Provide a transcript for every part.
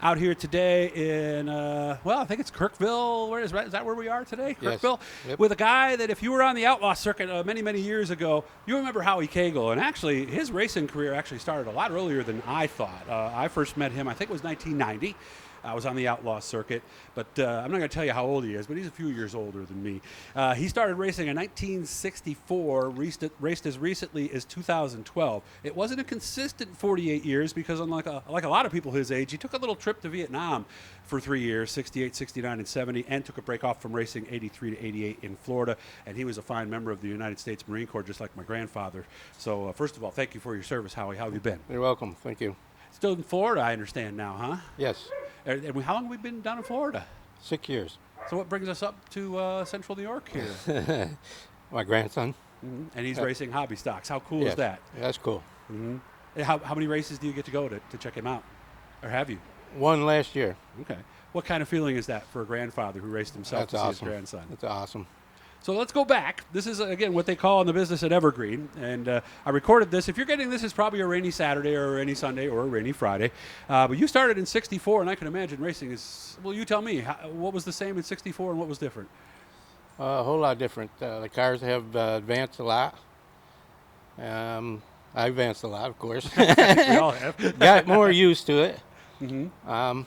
out here today in, I think it's Kirkville. Is that where we are today? Yes. Kirkville? Yep. With a guy that if you were on the outlaw circuit many, many years ago, you remember Howie Koegel. And actually, his racing career actually started a lot earlier than I thought. I first met him, I think it was 1990. I was on the outlaw circuit, but I'm not going to tell you how old he is, but he's a few years older than me. He started racing in 1964, raced as recently as 2012. It wasn't a consistent 48 years because unlike a lot of people his age, he took a little trip to Vietnam for 3 years, 68, 69, and 70, and took a break off from racing 83 to 88 in Florida. And he was a fine member of the United States Marine Corps, just like my grandfather. So first of all, thank you for your service, Howie. How have you been? You're welcome. Thank you. Still in Florida, I understand now, huh? Yes. And how long have we been down in Florida? 6 years. So what brings us up to Central New York here? My grandson. Mm-hmm. And he's racing hobby stocks. How cool Yes. is that? That's cool. Mm-hmm. And how many races do you get to go to check him out? Or have you? One last year. Okay. What kind of feeling is that for a grandfather who raced himself That's to awesome. see his grandson? That's awesome. So let's go back. This is, again, what they call in the business an evergreen. And I recorded this. If you're getting this, it's probably a rainy Saturday or a rainy Sunday or a rainy Friday. But you started in 64, and I can imagine racing is, well, you tell me, what was the same in 64 and what was different? A whole lot different. The cars have advanced a lot. I advanced a lot, of course. We all have. Got more used to it. Mm-hmm.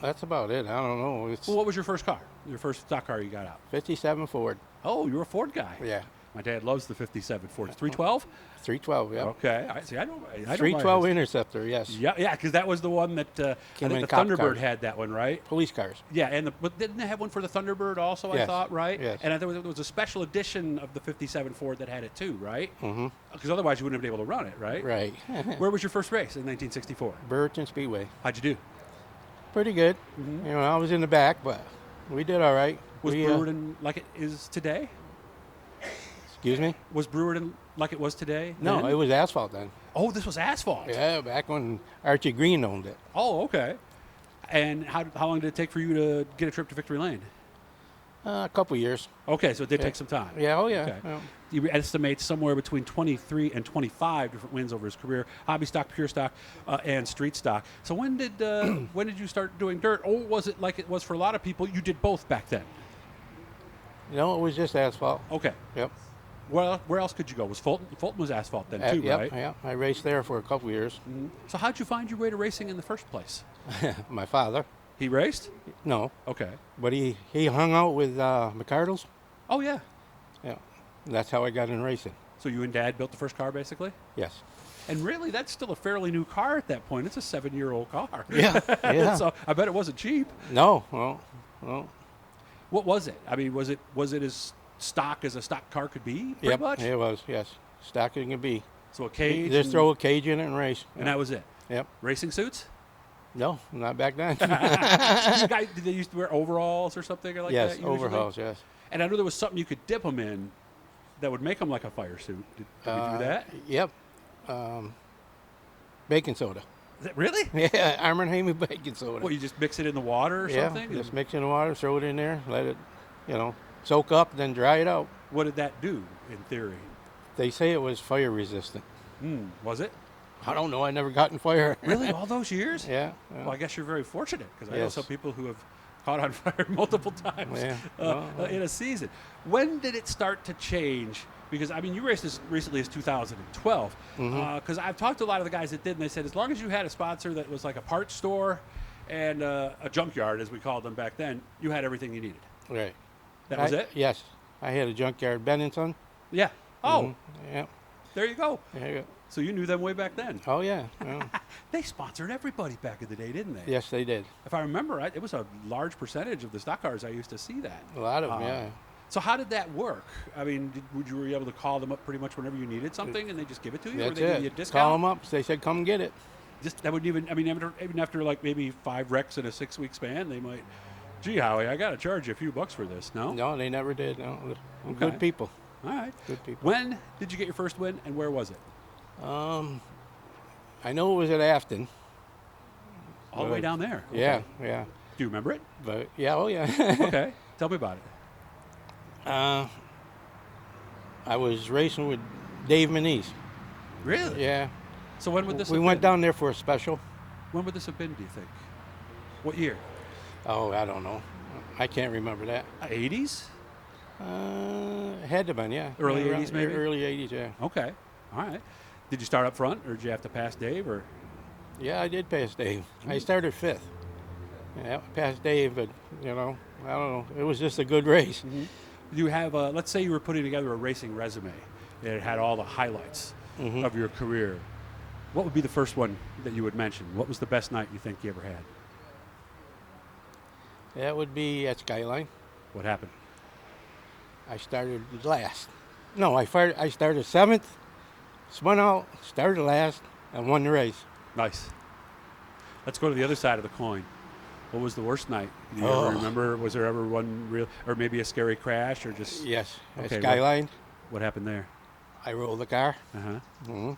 That's about it. I don't know. It's Well, what was your first car? Your first stock car you got out? 57 Ford. Oh, you're a Ford guy. Yeah. My dad loves the 57 Fords. 312? 312, yeah. Okay. I see. I know 312 mine. Interceptor, yes. Yeah, because that was the one that I Came think in the cop Thunderbird cars. had that one, right? Police cars. Yeah, but didn't they have one for the Thunderbird also? I Yes. thought, right? Yes. And I thought there was a special edition of the 57 Ford that had it too, right? Mm-hmm. Because otherwise you wouldn't have been able to run it, right? Right. Where was your first race in 1964? Burton Speedway. How'd you do? Pretty good. Mm-hmm. You know, I was in the back, but we did all right. Was we, Brewerton like it is today? Excuse me? Was Brewerton like it was today? No, then? it was asphalt then. Oh, this was asphalt. Yeah, back when Archie Green owned it. Oh, okay. And how long did it take for you to get a trip to Victory Lane? A couple years. Okay, so it did Yeah. take some time. Yeah, oh yeah. Okay. Yeah. You estimate somewhere between 23 and 25 different wins over his career, hobby stock, pure stock, and street stock. So when did you start doing dirt? Or was it like it was for a lot of people? You did both back then. You know, it was just asphalt. Okay. Yep. Well, where else could you go? Was Fulton? Fulton was asphalt then too, Yep, right? yeah. I raced there for a couple years. Mhm. So how'd you find your way to racing in the first place? My father. He raced? No, Okay. but he hung out with McCardles. Oh yeah. Yeah. That's how I got in racing. So you and Dad built the first car basically? Yes. And really, that's still a fairly new car at that point. It's a 7-year-old car. Yeah. Yeah. So I bet it wasn't cheap. No. Well. What was it? I mean, was it as stock as a stock car could be, pretty Yep. much? It was. Yes. Stock it can be. So a cage. Just and, throw a cage in it and race. and that was it. Yep. Racing suits? No, not back then. Did they used to wear overalls or something like yes, that? usually? overhauls. Yes. And I know there was something you could dip them in that would make them like a fire suit. Did you do that? Yep. Baking soda. Is that really? Yeah, Arm & Hammer baking soda. What, you just mix it in the water or yeah, something? just And mix it in the water, throw it in there, let it, soak up, then dry it out. what did that do, in theory? They say it was fire resistant. Was it? I don't know. I never got in fire. Really? All those years? Yeah. Well, I guess you're very fortunate because I know Yes. some people who have caught on fire multiple times Yeah. in a season. When did it start to change? Because, I mean, you raced as recently as 2012. Because I've talked to a lot of the guys that did, and they said as long as you had a sponsor that was like a parts store and a junkyard, as we called them back then, you had everything you needed. Right. That was it? Yes. I had a junkyard, Bennington. Yeah. Oh, Yeah. there you go. There you go. So you knew them way back then. Oh, yeah. Yeah. They sponsored everybody back in the day, didn't they? Yes, they did. If I remember right, it was a large percentage of the stock cars I used to see that. A lot of them, yeah. So how did that work? I mean, were you able to call them up pretty much whenever you needed something, and they just give it to you, or That's they give you a it. discount? Call them up. They said, come get it. Just that wouldn't even. I mean, even after like maybe 5 wrecks in a 6-week span, they might. Gee, Howie, I got to charge you a few bucks for this. No. No, they never did. No. They're Okay. Good people. All right. Good people. When did you get your first win, and where was it? I know it was at Afton. All the way down there. Yeah, Okay. yeah. Do you remember it? But yeah, oh yeah. Okay. Tell me about it. I was racing with Dave Manise. Really? Yeah. So when would this? We have went been? down there for a special. When would this have been, do you think? What year? Oh, I don't know. I can't remember that. 80s? It had to have been, yeah. Early Yeah, 80s maybe? Early 80s, yeah. Okay. All right. Did you start up front, or did you have to pass Dave? Or Yeah, I did pass Dave. I started 5th. Yeah, passed Dave, but, I don't know. It was just a good race. do you have, let's say you were putting together a racing resume, and it had all the highlights of your career. What would be the first one that you would mention? What was the best night you think you ever had? That would be at Skyline. What happened? I started last. No, I started 7th, spun out, started last, and won the race. Nice. Let's go to the other side of the coin. What was the worst night? Do you ever remember? Was there ever one real, or maybe a scary crash, or just? Yes, at Okay, Skyline. What happened there? I rolled the car. Uh-huh.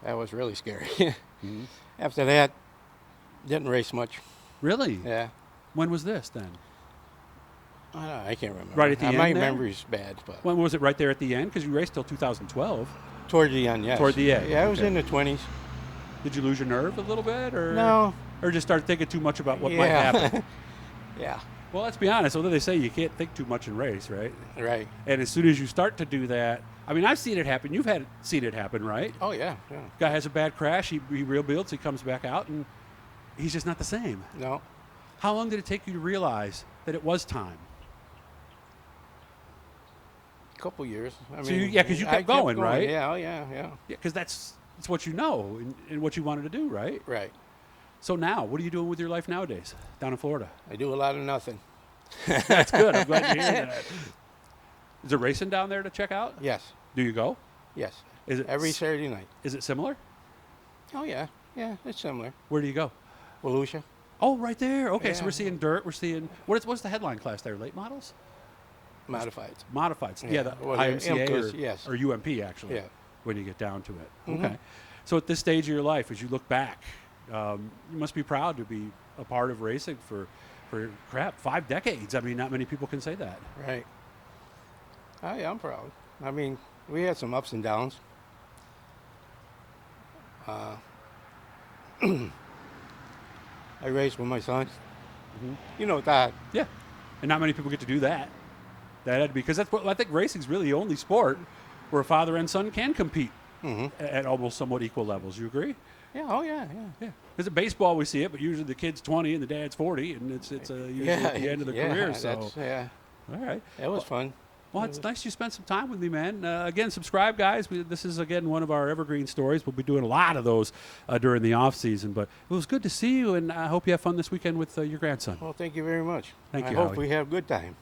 That was really scary. After that, didn't race much. Really? Yeah. When was this then? I can't remember. Right at the end My there? memory's bad, but When was it? Right there at the end? Because you raced till 2012. toward the end, yes. Toward the end, Yeah, I was okay. in the 20s. Did you lose your nerve a little bit, or No. or just start thinking too much about what might happen? Yeah. Well, let's be honest. Although they say you can't think too much in race, right? Right. And as soon as you start to do that, I mean, I've seen it happen. You've seen it happen, right? Oh, yeah. Yeah. Guy has a bad crash. He rebuilds. He comes back out, and he's just not the same. No. How long did it take you to realize that it was time? Couple years. I So mean, you- yeah, 'cause you I kept going, right? Yeah. Oh, yeah. Yeah. Yeah, because that's what you know and what you wanted to do, right? Right. So now, what are you doing with your life nowadays down in Florida? I do a lot of nothing. That's good. I'm glad to hear that. Is there racing down there to check out? Yes. Do you go? Yes. Is it Every Saturday night. Is it similar? Oh, yeah. Yeah, it's similar. Where do you go? Volusia. Oh, right there. Okay, so Yeah. we're seeing dirt. We're seeing what's the headline class there? Late models, Modified. modified. Yeah, Yeah. the Well, they're IMCA Elkins, or, yes. or UMP actually. Yeah. When you get down to it. Mhm. Okay. So at this stage of your life, as you look back, you must be proud to be a part of racing for 5 decades. I mean, not many people can say that. Right. Oh, yeah, I'm proud. I mean, we had some ups and downs. I raced with my son. You know that. Yeah, and not many people get to do that. That had to be because that's what I think racing's really the only sport where a father and son can compete at almost somewhat equal levels. You agree? Yeah. Oh, yeah. Yeah. Yeah. Because at baseball we see it, but usually the kid's 20 and the dad's 40, and it's usually at the end of the career. So Yeah. all right. It was fun. Well, it's nice you spent some time with me, man. Again, subscribe, guys. This is, again, one of our evergreen stories. We'll be doing a lot of those during the off season. But it was good to see you, and I hope you have fun this weekend with your grandson. Well, thank you very much. Thank you, I hope Howie. we have a good time.